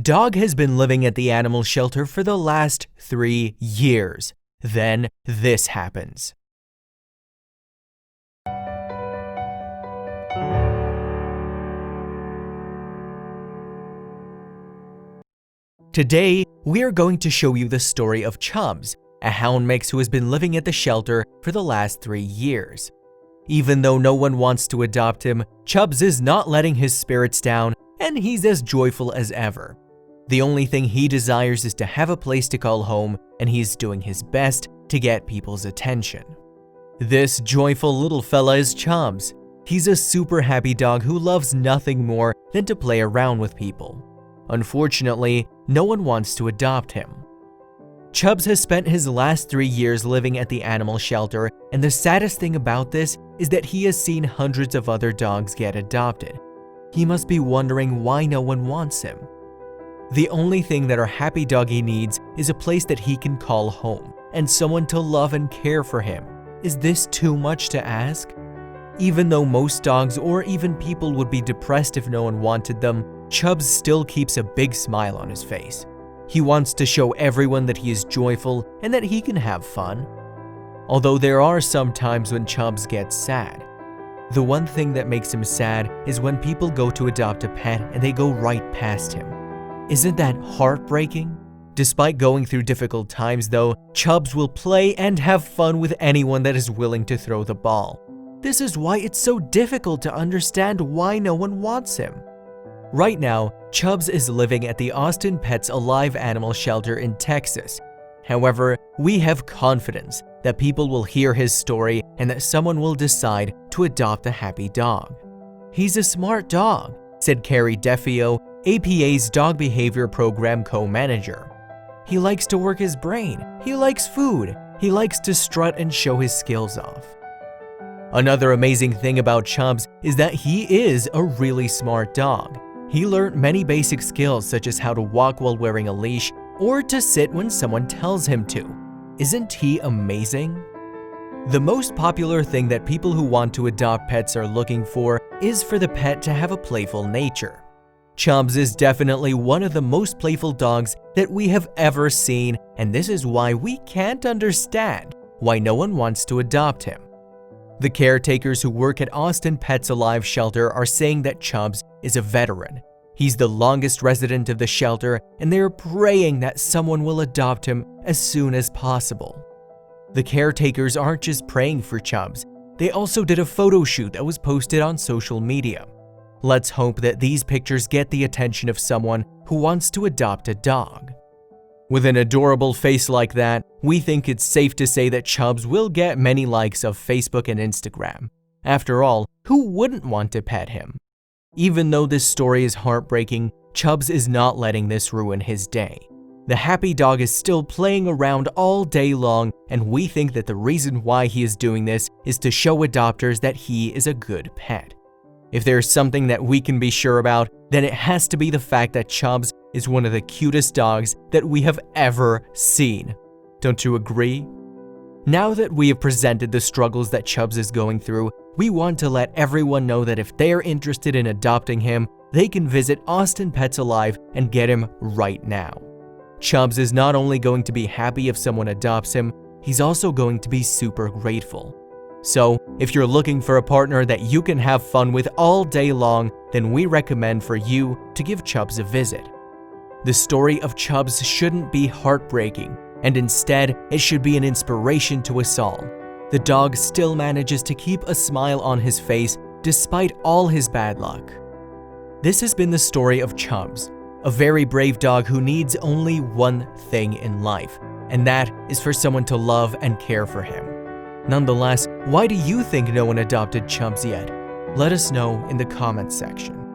Dog has been living at the animal shelter for the last 3 years. Then this happens. Today, we are going to show you the story of Chubbs, a hound mix who has been living at the shelter for the last 3 years. Even though no one wants to adopt him, Chubbs is not letting his spirits down, and he's as joyful as ever. The only thing he desires is to have a place to call home, and he's doing his best to get people's attention. This joyful little fella is Chubbs. He's a super happy dog who loves nothing more than to play around with people. Unfortunately, no one wants to adopt him. Chubbs has spent his last 3 years living at the animal shelter, and the saddest thing about this is that he has seen hundreds of other dogs get adopted. He must be wondering why no one wants him. The only thing that our happy doggy needs is a place that he can call home, and someone to love and care for him. Is this too much to ask? Even though most dogs or even people would be depressed if no one wanted them, Chubbs still keeps a big smile on his face. He wants to show everyone that he is joyful and that he can have fun. Although there are some times when Chubbs gets sad. The one thing that makes him sad is when people go to adopt a pet and they go right past him. Isn't that heartbreaking? Despite going through difficult times though, Chubbs will play and have fun with anyone that is willing to throw the ball. This is why it's so difficult to understand why no one wants him. Right now, Chubbs is living at the Austin Pets Alive Animal Shelter in Texas. However, we have confidence that people will hear his story and that someone will decide to adopt a happy dog. He's a smart dog, said Carrie Defio, APA's Dog Behavior Program co-manager. He likes to work his brain, he likes food, he likes to strut and show his skills off. Another amazing thing about Chubbs is that he is a really smart dog. He learned many basic skills such as how to walk while wearing a leash or to sit when someone tells him to. Isn't he amazing? The most popular thing that people who want to adopt pets are looking for is for the pet to have a playful nature. Chubbs is definitely one of the most playful dogs that we have ever seen, and this is why we can't understand why no one wants to adopt him. The caretakers who work at Austin Pets Alive shelter are saying that Chubbs is a veteran. He's the longest resident of the shelter, and they're praying that someone will adopt him as soon as possible. The caretakers aren't just praying for Chubbs, they also did a photo shoot that was posted on social media. Let's hope that these pictures get the attention of someone who wants to adopt a dog. With an adorable face like that, we think it's safe to say that Chubbs will get many likes of Facebook and Instagram. After all, who wouldn't want to pet him? Even though this story is heartbreaking, Chubbs is not letting this ruin his day. The happy dog is still playing around all day long, and we think that the reason why he is doing this is to show adopters that he is a good pet. If there's something that we can be sure about, then it has to be the fact that Chubbs is one of the cutest dogs that we have ever seen. Don't you agree? Now that we have presented the struggles that Chubbs is going through, we want to let everyone know that if they're interested in adopting him, they can visit Austin Pets Alive and get him right now. Chubbs is not only going to be happy if someone adopts him, he's also going to be super grateful. So, if you're looking for a partner that you can have fun with all day long, then we recommend for you to give Chubbs a visit. The story of Chubbs shouldn't be heartbreaking, and instead, it should be an inspiration to us all. The dog still manages to keep a smile on his face despite all his bad luck. This has been the story of Chubbs, a very brave dog who needs only one thing in life, and that is for someone to love and care for him. Nonetheless, why do you think no one adopted Chubbs yet? Let us know in the comments section.